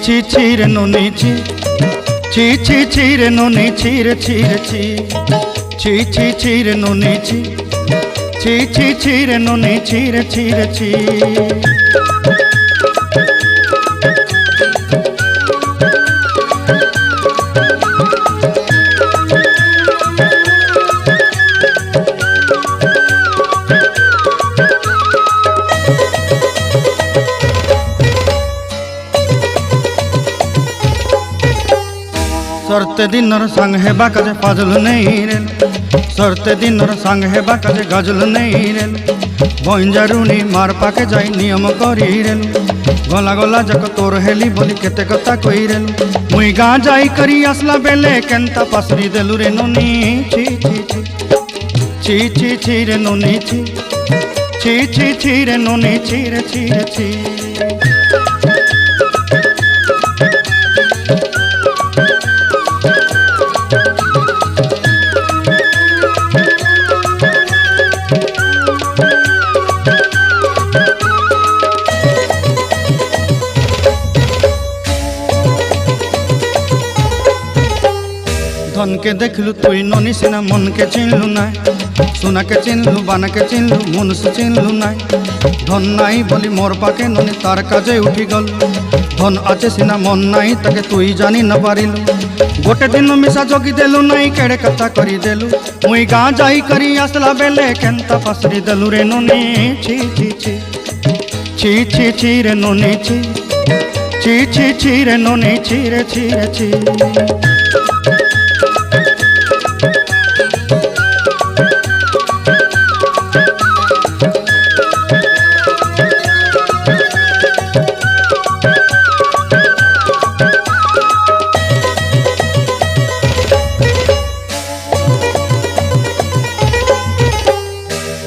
ছি ছি রে ননি ছি ছি ছি ছি রে ননি ছি রে ছি রে ছি ছি ছি ছি রে ননি ছি ছি ছি ছি রে ননি ছি রে ছি রে ছি सरते दिनर संग हेबा काजे फाजल नहीं रेल सरते दिनर संग हेबा काजे गजल नहीं रेल बंजारुनी मार पाके जाई नियम करी रेल गला गला जक तोर हेली बोली केते कथा कई रेल मुई गाँ जाई करी आसला बेले केंता पासरी देलु रे नोनी छी छी छी छी छी छी रे नोनी छी छी छी छी रे नोनी छी रे छी रे छी धन के देखलु तुई ननी सिना मन के चिन्हलु ना सोना के चिन्हलु बाना के चिन्हलु मनुष्य चिन्हलु ना धन नाई बोली मोर पाके ननी तार काजे उठी गल धन आचे सिना मन नाई ताके तुई जानी न पारिलु गोटे दिन मिसा जोगी देलु नाई केड़े कथा करी देलु मुई गाँ जाई करी आसला बेले केंता पासरी देलु रे ननी छी छी छी छी छी छी रे ननी छी छी छी छी रे ननी छी रे छी रे छी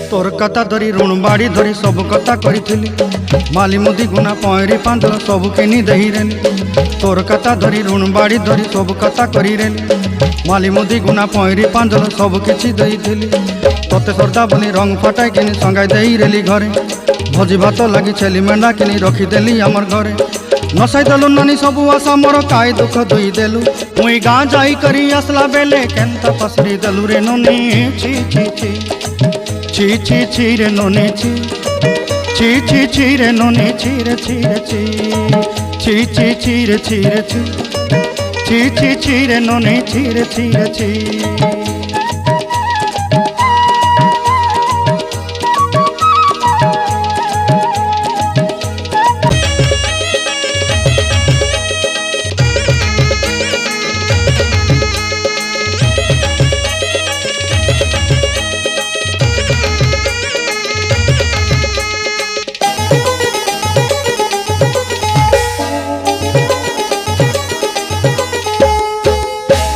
तोर कथा धरी ऋण बाड़ी धरी सब कथा करी माली मुदी गुना पहरी पांदल सब किनी दही रेली तोर कथा धरी ऋण बाड़ी धरी सब कथा करी रेली माली मुदी गुना पहरी पांदल सब किछि दही थी तोते सरदा बोली रंग फटाई किनी संगाई दही रेली घरे भोजी भात लगी छेली मेंढा किनी रखीदेली आमर घरे नसाई देलु नानी सबु आशा मोर काय दुख दुई देलु मुई गाँ जाई करी आसला बेले केंता पसरी देलु रे नोनी छी छी छी ची ची ची रे नोनी ची ची ची ची रे नोनी ची रे ची रे ची ची ची ची रे ची रे ची ची ची ची रे नोनी ची रे ची रे ची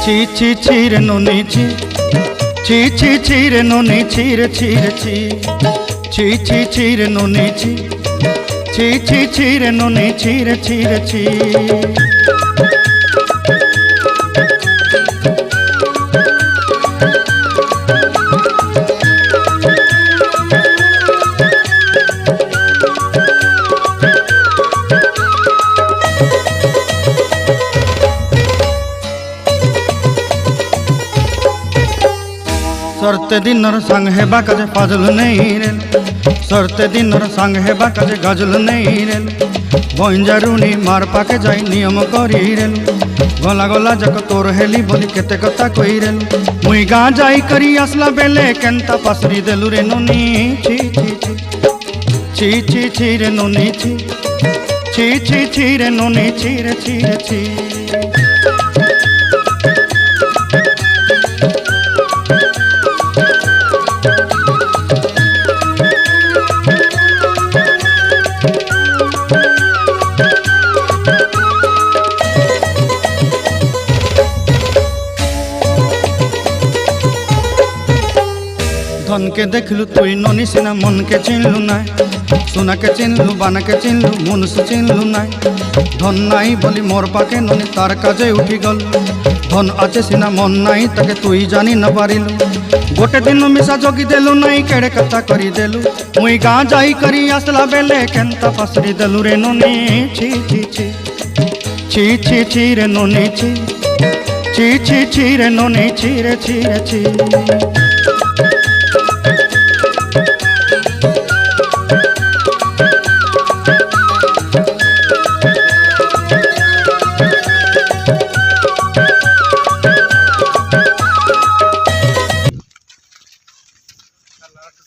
ची ची ची रे नोनी ची ची ची ची रे नोनी ची रे ची रे ची ची ची ची रे नोनी ची ची ची ची रे नोनी ची रे ची रे ची सरते दिनर संग हेबा काजे फाजल नहीं रेल सरते दिनर संग हेबा काजे गजल नहीं रेल बंजारुनी मार पाके जाई नियम करी रेल गला गला जक तोर हेली बोली केते कथा कई रेल मुई गाँ जाई करी आसला बेले केंता पासरी देलु रे नोनी छी छी छी छी छी छी रे नोनी छी छी छी छी रे नोनी छी रे छी रे छी धन के देखलु तुई ननी सिना मन के चिन्हलु ना सोना के चिन्हलु बाना के चिन्हलु मनुष्य चिन्हलु ना धन नाई बोली मोर पाके ननी तार काजे उठी गल धन आचे सिना मन नाई ताके तुई जानी न पारिलु गोटे दिन मिसा जोगी देलु नाई केड़े कथा करी देलु मुई गाँ जाई करी आसला बेले केंता पासरी देलु रे ननी छी छी छी ছি ছি ছি রে ননি ছি ছি ছি ছি রে ননি ছি রে ছি রে ছি।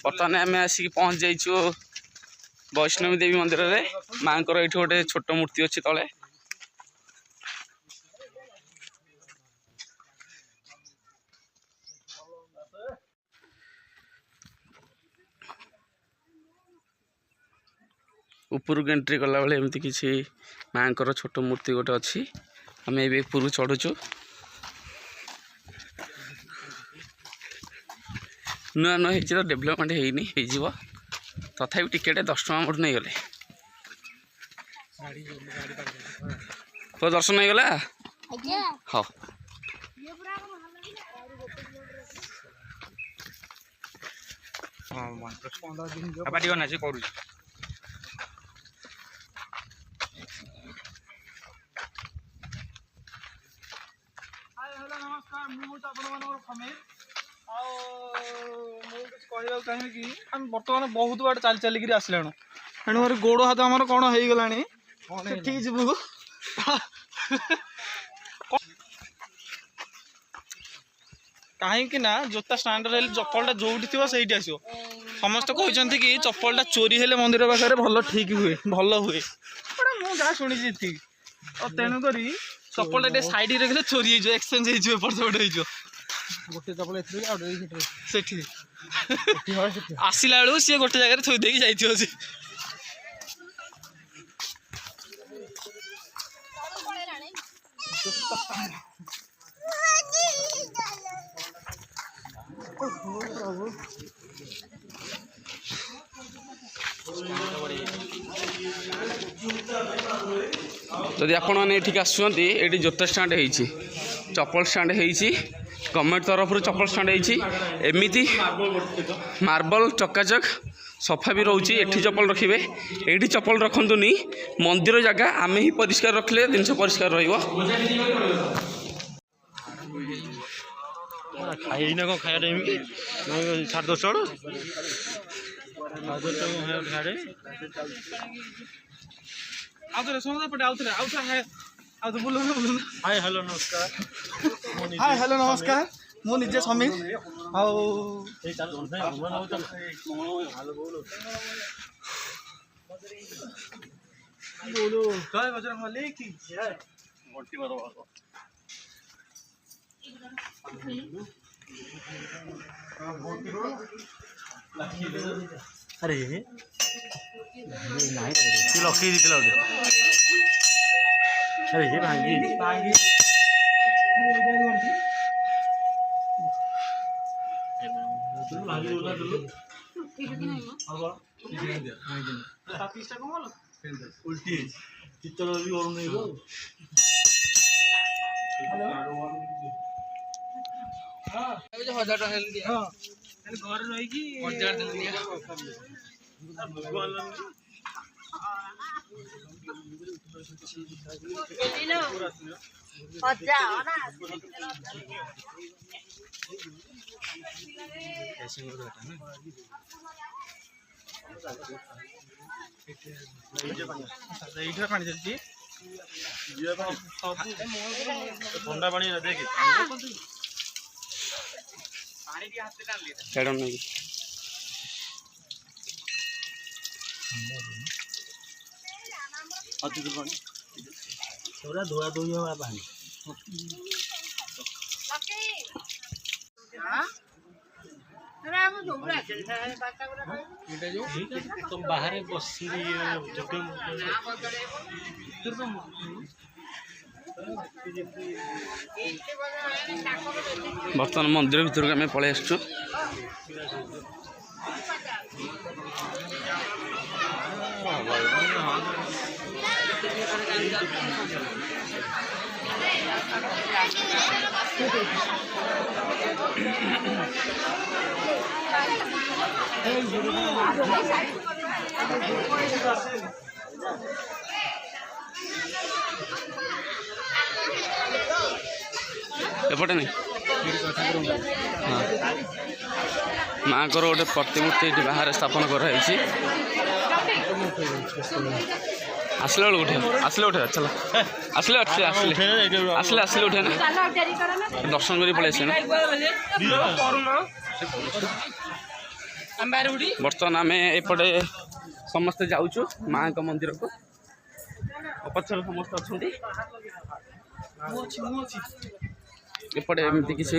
बर्तमान आम आसिक पहुँच जाइछु वैष्णवी देवी मंदिर रे। माँ को ये गोटे छोट मूर्ति अच्छी तले। उपरକୁ एंट्री कला बेले एमती किसी माँ को छोट मूर्ति गोटे अच्छी। आम ए ऊपर चढ़ुचु। नुआ नुआ तो डेभलपमेंट होनी हो तथापि टिकेट 10 टଙ୍କା मोट नहीं गले। तो दर्शन हो गला हाँ नमस्कार कहवाक चाहिए कि आम बर्तमान बहुत बाट चल चलिक आसलु तेणु गोड़ हाथ आम कौन हो गला जीवु कहीं जोता स्टाण्ड चप्पलटा जो थी से आसो समस्त कहते कि चप्पलटा चोरी हेले मंदिर पाखे भल ठीक हुए भल हुए मुझे शुणी तेणुक चप्पलटा साइड रखिले चोरी हो एक्सचेंज होपट सेपट हो गोटे चप्पल आसला बेलू सी गोटे जगह थोदे जाइए। जदि आपण मैंने ये आसुँच ये जोता स्टाण्ड हो चप्पल स्टाण्ड हो गवर्नमेंट तरफ चप्पल स्टाण्ड होमती मार्बल चकाचक सफा भी रोचे। एठी चप्पल रखिए ये चप्पल रखुनी मंदिर जगह आम ही परिष्कार रखले जिन परिष्कार रहा। खाइना कौन खाया टाइम की 10:30 हाय हेलो नमस्कार हाय हेलो नमस्कार मु निजे समीर अरे लखी दी अरे ये भांगी उल्टी चित्तर भी और नहीं घर पानी चलती ठंडा पानी देखे पूरा धोआ धोई हमारा पानी तुम बाहर बस बर्तमान मंदिर भीतर आम पलि आसचु। ଏପଟେ ନାଇଁ ହଁ ମାଆଙ୍କର ଗୋଟେ ପ୍ରତିମୂର୍ତ୍ତି ଏଠି ବାହାରେ ସ୍ଥାପନ କରାହେଇଛି। ଆସିଲା ବେଳକୁ ଉଠେଇବା ଚାଲ ଆସିଲେ ଉଠେଇବା ନା ଦର୍ଶନ କରି ପଳେଇ ଆସିବେ ନା। ବର୍ତ୍ତମାନ ଆମେ ଏପଟେ ସମସ୍ତେ ଯାଉଛୁ ମାଆଙ୍କ ମନ୍ଦିରକୁ। ପଛରେ ସମସ୍ତେ ଅଛନ୍ତି। ଏପଟେ ଏମିତି କିଛି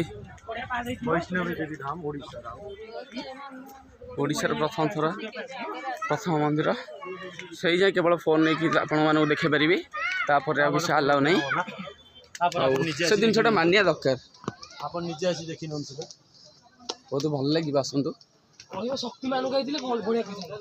ଓଡ଼ିଶାର ପ୍ରଥମ ମନ୍ଦିର। ସେଇ ଯାଏ କେବଳ ଫୋନ୍ ନେଇକି ଆପଣମାନଙ୍କୁ ଦେଖାଇ ପାରିବି, ତାପରେ ଆଉ କିଛି ଆଲାଉ ନାହିଁ। ଆଉ ସେ ଜିନିଷଟା ମାନିବା ଦରକାର। ଆପଣ ନିଜେ ଆସି ଦେଖି ନିଅନ୍ତୁ। ବହୁତ ଭଲ ଲାଗିବ, ଆସନ୍ତୁ। ଶକ୍ତିମାନଙ୍କୁ କହିଥିଲେ ବଢ଼ିଆ କଥା।